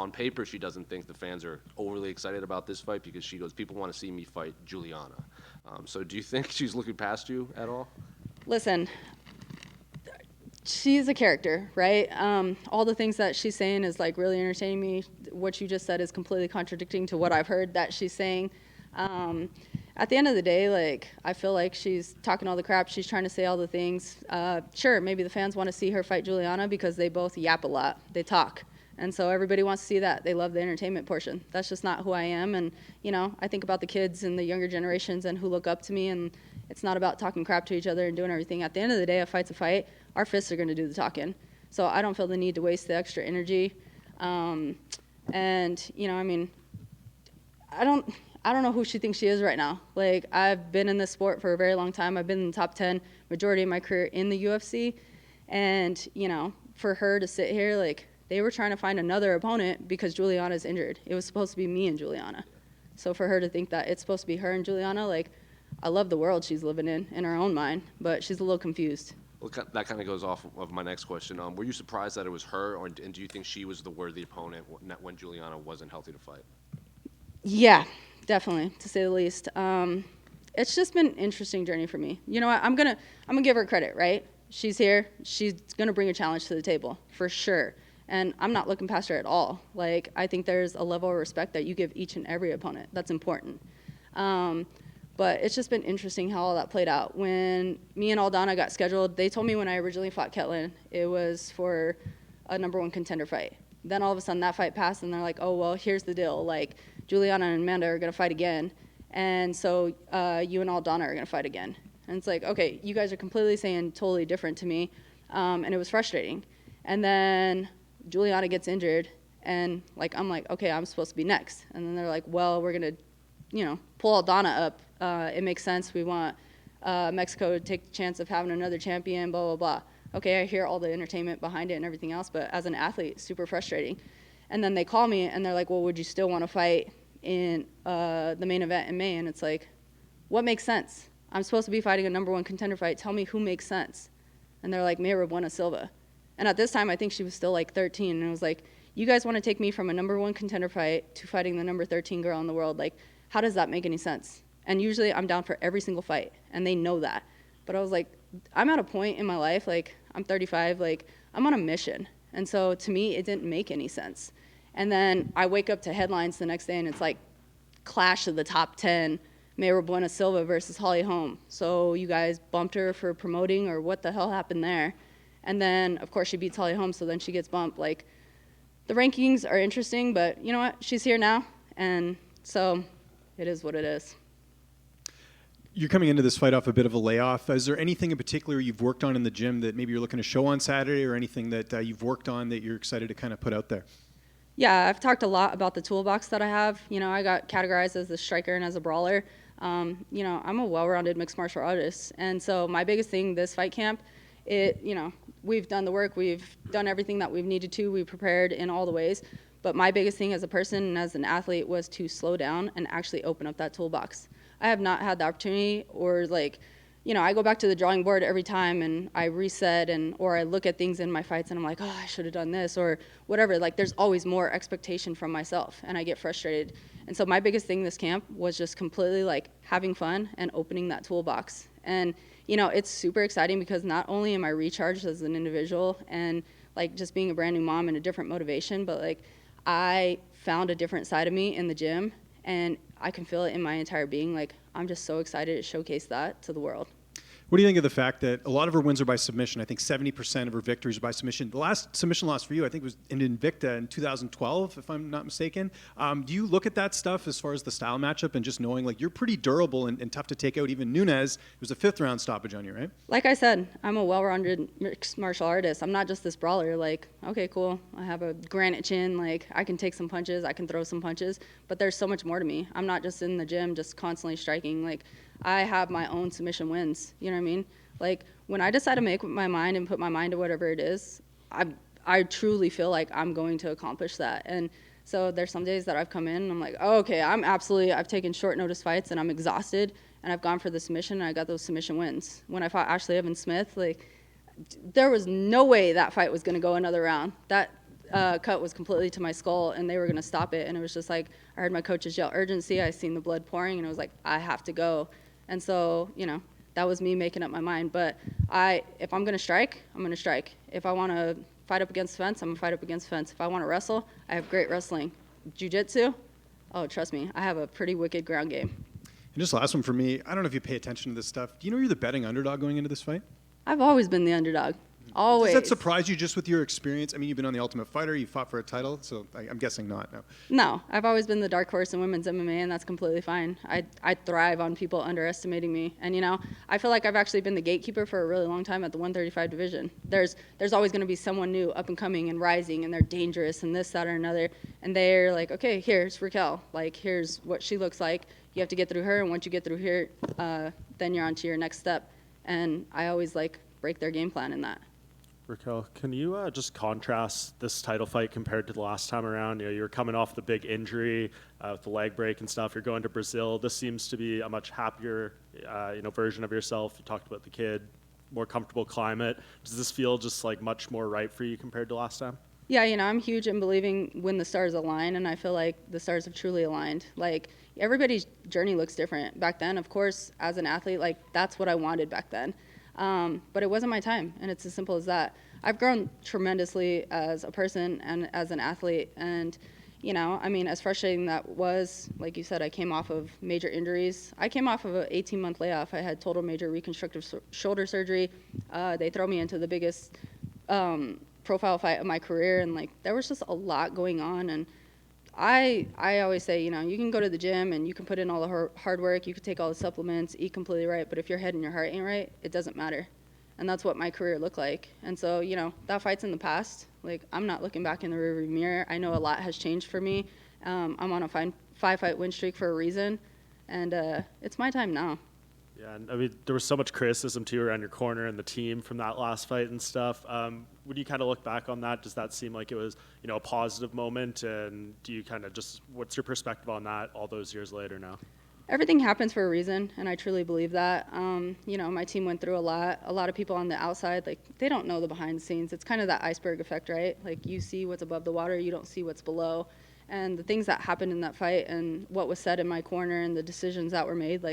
on paper, she doesn't think the fans are overly excited about this fight because she goes, people want to see me fight Juliana. So do you think she's looking past you at all? Listen, she's a character, right? All the things that she's saying is like really entertaining me. What you just said is completely contradicting to what I've heard that she's saying. At the end of the day, like, I feel like she's talking all the crap. She's trying to say all the things. Sure, maybe the fans want to see her fight Juliana because they both yap a lot. They talk. And so everybody wants to see that. They love the entertainment portion. That's just not who I am. And, you know, I think about the kids and the younger generations and who look up to me. And it's not about talking crap to each other and doing everything. At the end of the day, a fight's a fight. Our fists are going to do the talking. So I don't feel the need to waste the extra energy. And, you know, I mean, I don't know who she thinks she is right now. Like, I've been in this sport for a very long time. I've been in the top 10 majority of my career in the UFC. And, you know, for her to sit here, like, they were trying to find another opponent because Juliana's injured. It was supposed to be me and Juliana. So for her to think that it's supposed to be her and Juliana, like, I love the world she's living in her own mind, but she's a little confused. Well, that kind of goes off of my next question. Were you surprised that it was her, and do you think she was the worthy opponent when Juliana wasn't healthy to fight? Yeah, definitely, to say the least. It's just been an interesting journey for me. You know what? I'm gonna give her credit, right? She's here. She's gonna bring a challenge to the table for sure. And I'm not looking past her at all. Like, I think there's a level of respect that you give each and every opponent. That's important. But it's just been interesting how all that played out. When me and Aldana got scheduled, they told me when I originally fought Ketlin, it was for a #1 contender fight. Then all of a sudden that fight passed, and they're like, oh, well, here's the deal. Like, Juliana and Amanda are going to fight again. And so you and Aldana are going to fight again. And it's like, okay, you guys are completely saying totally different to me. And it was frustrating. And then Juliana gets injured, and like I'm like, okay, I'm supposed to be next. And then they're like, well, we're going to, you know, pull Aldana up. It makes sense. We want Mexico to take the chance of having another champion, blah, blah, blah. Okay, I hear all the entertainment behind it and everything else, but as an athlete, super frustrating. And then they call me, and they're like, well, would you still want to fight in the main event in May? And it's like, what makes sense? I'm supposed to be fighting a #1 contender fight. Tell me who makes sense. And they're like, Mayra Bueno Silva. And at this time, I think she was still like 13. And it was like, you guys want to take me from a #1 contender fight to fighting the number 13 girl in the world. Like, how does that make any sense? And usually I'm down for every single fight, and they know that. But I was like, I'm at a point in my life, like, I'm 35, like, I'm on a mission. And so to me, it didn't make any sense. And then I wake up to headlines the next day, and it's like, clash of the top 10, Mayra Bueno Silva versus Holly Holm. So you guys bumped her for promoting, or what the hell happened there? And then, of course, she beats Holly Holm, so then she gets bumped. Like, the rankings are interesting, but you know what? She's here now, and so it is what it is. You're coming into this fight off a bit of a layoff. Is there anything in particular you've worked on in the gym that maybe you're looking to show on Saturday, or anything that you've worked on that you're excited to kind of put out there? Yeah, I've talked a lot about the toolbox that I have. You know, I got categorized as a striker and as a brawler. You know, I'm a well-rounded mixed martial artist. And so my biggest thing this fight camp, you know, we've done the work. We've done everything that we've needed to. We prepared in all the ways. But my biggest thing as a person and as an athlete was to slow down and actually open up that toolbox. I have not had the opportunity, or like, you know, I go back to the drawing board every time and I reset, or I look at things in my fights and I'm like, oh, I should have done this or whatever. Like, there's always more expectation from myself, and I get frustrated. And so my biggest thing this camp was just completely like having fun and opening that toolbox. And, you know, it's super exciting because not only am I recharged as an individual and like just being a brand new mom and a different motivation, but like I found a different side of me in the gym, and I can feel it in my entire being. Like, I'm just so excited to showcase that to the world. What do you think of the fact that a lot of her wins are by submission? I think 70% of her victories are by submission. The last submission loss for you, I think, was in Invicta in 2012, if I'm not mistaken. Do you look at that stuff as far as the style matchup and just knowing, like, you're pretty durable and tough to take out? Even Nunes, it was a 5th-round stoppage on you, right? Like I said, I'm a well-rounded mixed martial artist. I'm not just this brawler. Like, okay, cool, I have a granite chin. Like, I can take some punches, I can throw some punches, but there's so much more to me. I'm not just in the gym just constantly striking. Like, I have my own submission wins. You know what I mean? Like, when I decide to make my mind and put my mind to whatever it is, I truly feel like I'm going to accomplish that. And so there's some days that I've come in and I'm like, oh, okay, I've taken short notice fights and I'm exhausted, and I've gone for the submission and I got those submission wins. When I fought Ashley Evans Smith, like, there was no way that fight was going to go another round. That cut was completely to my skull, and they were going to stop it. And it was just like, I heard my coaches yell urgency. I seen the blood pouring, and it was like, I have to go. And so, that was me making up my mind. But if I'm going to strike, I'm going to strike. If I want to fight up against the fence, I'm going to fight up against the fence. If I want to wrestle, I have great wrestling. Jiu-jitsu, oh, trust me, I have a pretty wicked ground game. And just last one for me. I don't know if you pay attention to this stuff. Do you know you're the betting underdog going into this fight? I've always been the underdog. Always. Does that surprise you just with your experience? I mean, you've been on The Ultimate Fighter, you fought for a title, so I'm guessing not. No. No, I've always been the dark horse in women's MMA, and that's completely fine. I thrive on people underestimating me. And, I feel like I've actually been the gatekeeper for a really long time at the 135 division. There's always going to be someone new, up and coming and rising, and they're dangerous and this, that, or another. And they're like, okay, here's Raquel. Like, here's what she looks like. You have to get through her, and once you get through here, then you're on to your next step. And I always, break their game plan in that. Raquel, can you just contrast this title fight compared to the last time around? You're coming off the big injury with the leg break and stuff. You're going to Brazil. This seems to be a much happier, version of yourself. You talked about the kid, more comfortable climate. Does this feel just much more right for you compared to last time? Yeah, I'm huge in believing when the stars align, and I feel like the stars have truly aligned. Everybody's journey looks different. Back then, of course, as an athlete, that's what I wanted back then. But it wasn't my time, and it's as simple as that. I've grown tremendously as a person and as an athlete, and, as frustrating that was, like you said, I came off of major injuries. I came off of an 18-month layoff. I had total major reconstructive shoulder surgery. They throw me into the biggest profile fight of my career, and, there was just a lot going on, and I always say, you can go to the gym and you can put in all the hard work, you can take all the supplements, eat completely right, but if your head and your heart ain't right, it doesn't matter. And that's what my career looked like. And so, that fight's in the past. I'm not looking back in the rearview mirror. I know a lot has changed for me. I'm on a 5-fight win streak for a reason, and it's my time now. Yeah, and there was so much criticism too around your corner and the team from that last fight and stuff. Would you kind of look back on that? Does that seem like it was, a positive moment? And do you kind of what's your perspective on that all those years later now? Everything happens for a reason, and I truly believe that. My team went through a lot. A lot of people on the outside, they don't know the behind the scenes. It's kind of that iceberg effect, right? You see what's above the water, you don't see what's below. And the things that happened in that fight and what was said in my corner and the decisions that were made,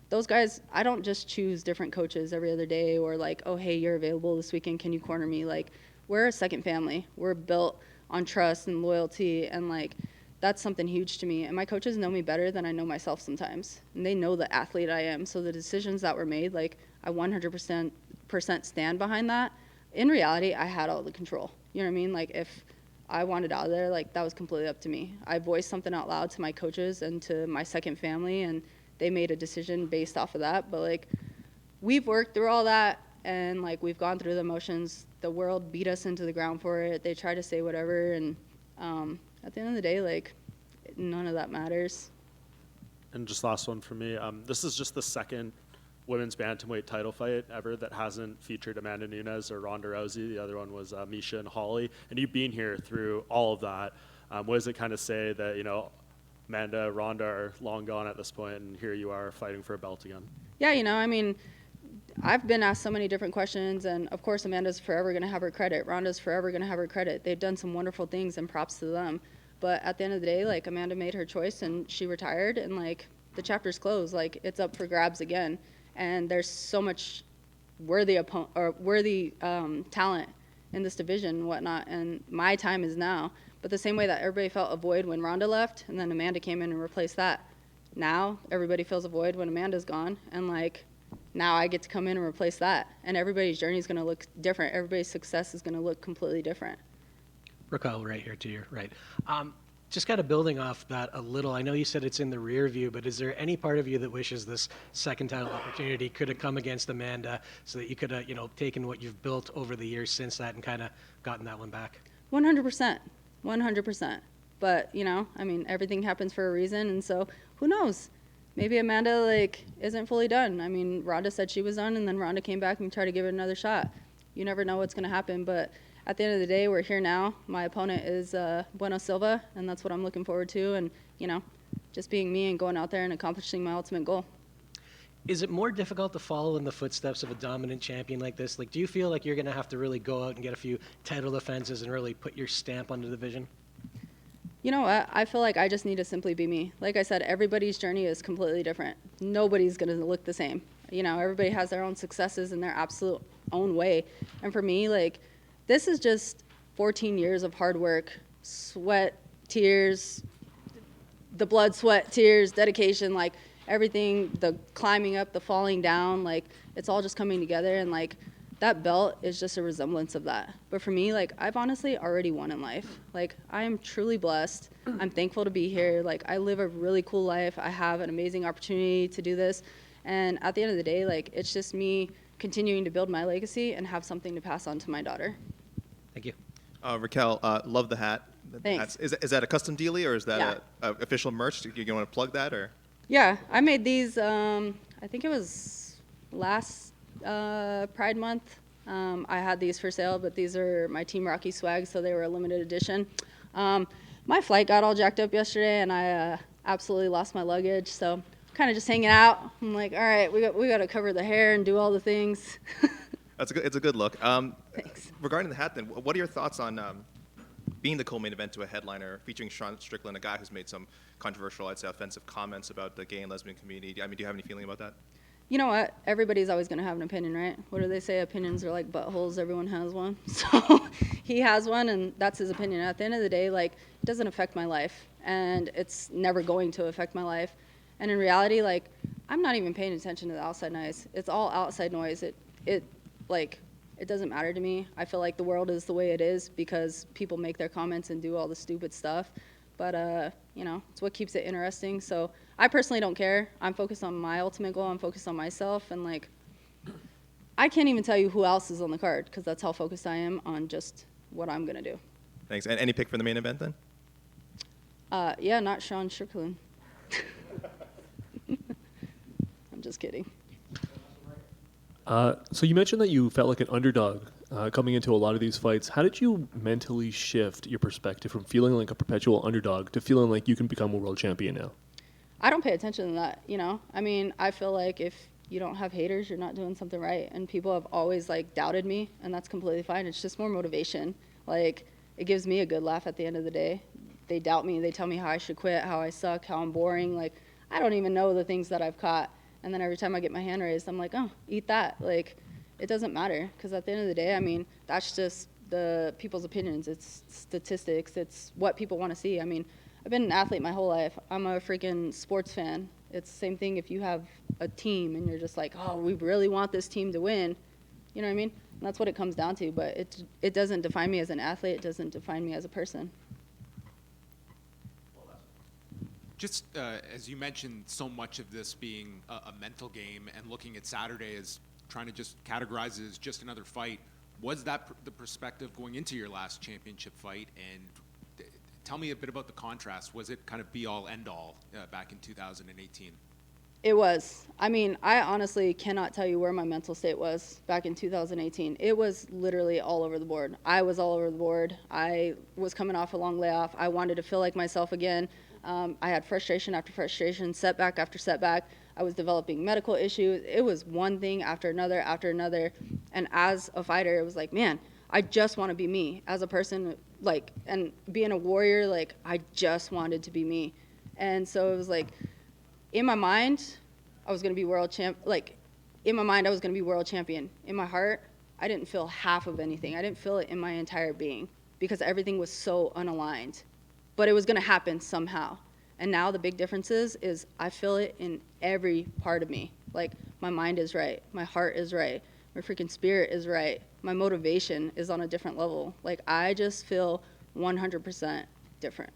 those guys, I don't just choose different coaches every other day or oh, hey, you're available this weekend, can you corner me? We're a second family. We're built on trust and loyalty, and that's something huge to me. And my coaches know me better than I know myself sometimes. And they know the athlete I am. So the decisions that were made, I 100% stand behind that. In reality, I had all the control. You know what I mean? If I wanted out of there, that was completely up to me. I voiced something out loud to my coaches and to my second family, and they made a decision based off of that. But we've worked through all that, and we've gone through the motions. The world beat us into the ground for it. They try to say whatever, and at the end of the day, none of that matters. And just last one for me. This is just the second women's bantamweight title fight ever that hasn't featured Amanda Nunes or Ronda Rousey. The other one was Misha and Holly. And you've been here through all of that. What does it kind of say that, Amanda, Ronda are long gone at this point, and here you are fighting for a belt again? Yeah, I've been asked so many different questions, and of course Amanda's forever going to have her credit. Ronda's forever going to have her credit. They've done some wonderful things, and props to them. But at the end of the day, Amanda made her choice, and she retired, and the chapter's closed. It's up for grabs again, and there's so much worthy talent in this division and whatnot, and my time is now. But the same way that everybody felt a void when Ronda left, and then Amanda came in and replaced that, now everybody feels a void when Amanda's gone, and now I get to come in and replace that, and everybody's journey is going to look different. Everybody's success is going to look completely different. Raquel, right here to your right. Just kind of building off that a little, I know you said it's in the rear view, but is there any part of you that wishes this second title opportunity could have come against Amanda so that you could have, taken what you've built over the years since that and kind of gotten that one back? 100%. 100%. But, everything happens for a reason, and so who knows? Maybe Amanda, isn't fully done. Ronda said she was done, and then Ronda came back and tried to give it another shot. You never know what's going to happen, but at the end of the day, we're here now. My opponent is Bueno Silva, and that's what I'm looking forward to, and, just being me and going out there and accomplishing my ultimate goal. Is it more difficult to follow in the footsteps of a dominant champion like this? Like, do you feel like you're going to have to really go out and get a few title defenses and really put your stamp on the division? You know what? I feel like I just need to simply be me. Like I said, everybody's journey is completely different. Nobody's going to look the same. You know, everybody has their own successes in their absolute own way. And for me, like, this is just 14 years of hard work, sweat, tears, the blood, sweat, tears, dedication, like everything, the climbing up, the falling down, like it's all just coming together. And like that belt is just a resemblance of that. But for me, like I've honestly already won in life. Like I am truly blessed. I'm thankful to be here. Like I live a really cool life. I have an amazing opportunity to do this. And at the end of the day, like it's just me continuing to build my legacy and have something to pass on to my daughter. Thank you. Raquel, love the hat. Thanks. Is that a custom dealie or is that Yeah. a official merch? Do you want to plug that or? Yeah, I made these, I think it was last Pride Month. I had these for sale, but these are my Team Rocky swag, so they were a limited edition. My flight got all jacked up yesterday, and I absolutely lost my luggage, so kind of just hanging out. I'm like, all right, we got to cover the hair and do all the things. It's a good look. Thanks. Regarding the hat, then, what are your thoughts on being the co-main event to a headliner featuring Sean Strickland, a guy who's made some controversial, I'd say, offensive comments about the gay and lesbian community? I mean, do you have any feeling about that? You know what? Everybody's always going to have an opinion, right? What do they say? Opinions are like buttholes. Everyone has one. So he has one, and that's his opinion. At the end of the day, like, it doesn't affect my life, and it's never going to affect my life. And in reality, like, I'm not even paying attention to the outside noise. It's all outside noise. It doesn't matter to me. I feel like the world is the way it is because people make their comments and do all the stupid stuff. But, you know, it's what keeps it interesting. So I personally don't care. I'm focused on my ultimate goal. I'm focused on myself. And, like, I can't even tell you who else is on the card because that's how focused I am on just what I'm going to do. Thanks. And any pick for the main event then? Yeah, not Sean Strickland. I'm just kidding. So you mentioned that you felt like an underdog coming into a lot of these fights. How did you mentally shift your perspective from feeling like a perpetual underdog to feeling like you can become a world champion now? I don't pay attention to that, you know? I mean, I feel like if you don't have haters, you're not doing something right. And people have always, like, doubted me, and that's completely fine. It's just more motivation. Like, it gives me a good laugh at the end of the day. They doubt me. They tell me how I should quit, how I suck, how I'm boring. Like, I don't even know the things that I've caught. And then every time I get my hand raised, I'm like, oh, eat that. Like, it doesn't matter. Because at the end of the day, I mean, that's just the people's opinions. It's statistics. It's what people want to see. I mean, I've been an athlete my whole life. I'm a freaking sports fan. It's the same thing if you have a team and you're just like, oh, we really want this team to win. You know what I mean? And that's what it comes down to. But it doesn't define me as an athlete. It doesn't define me as a person. Just as you mentioned, so much of this being a mental game and looking at Saturday as trying to just categorize it as just another fight, was that the perspective going into your last championship fight? And tell me a bit about the contrast. Was it kind of be-all, end-all back in 2018? It was. I mean, I honestly cannot tell you where my mental state was back in 2018. It was literally all over the board. I was all over the board. I was coming off a long layoff. I wanted to feel like myself again. I had frustration after frustration, setback after setback. I was developing medical issues. It was one thing after another after another. And as a fighter, it was like, man, I just want to be me. As a person, like, and being a warrior, like, I just wanted to be me. And so it was like, in my mind, I was going to be world champ. Like, in my mind, I was going to be world champion. In my heart, I didn't feel half of anything. I didn't feel it in my entire being because everything was so unaligned. But it was going to happen somehow. And now the big difference is I feel it in every part of me. Like, my mind is right. My heart is right. My freaking spirit is right. My motivation is on a different level. Like, I just feel 100% different.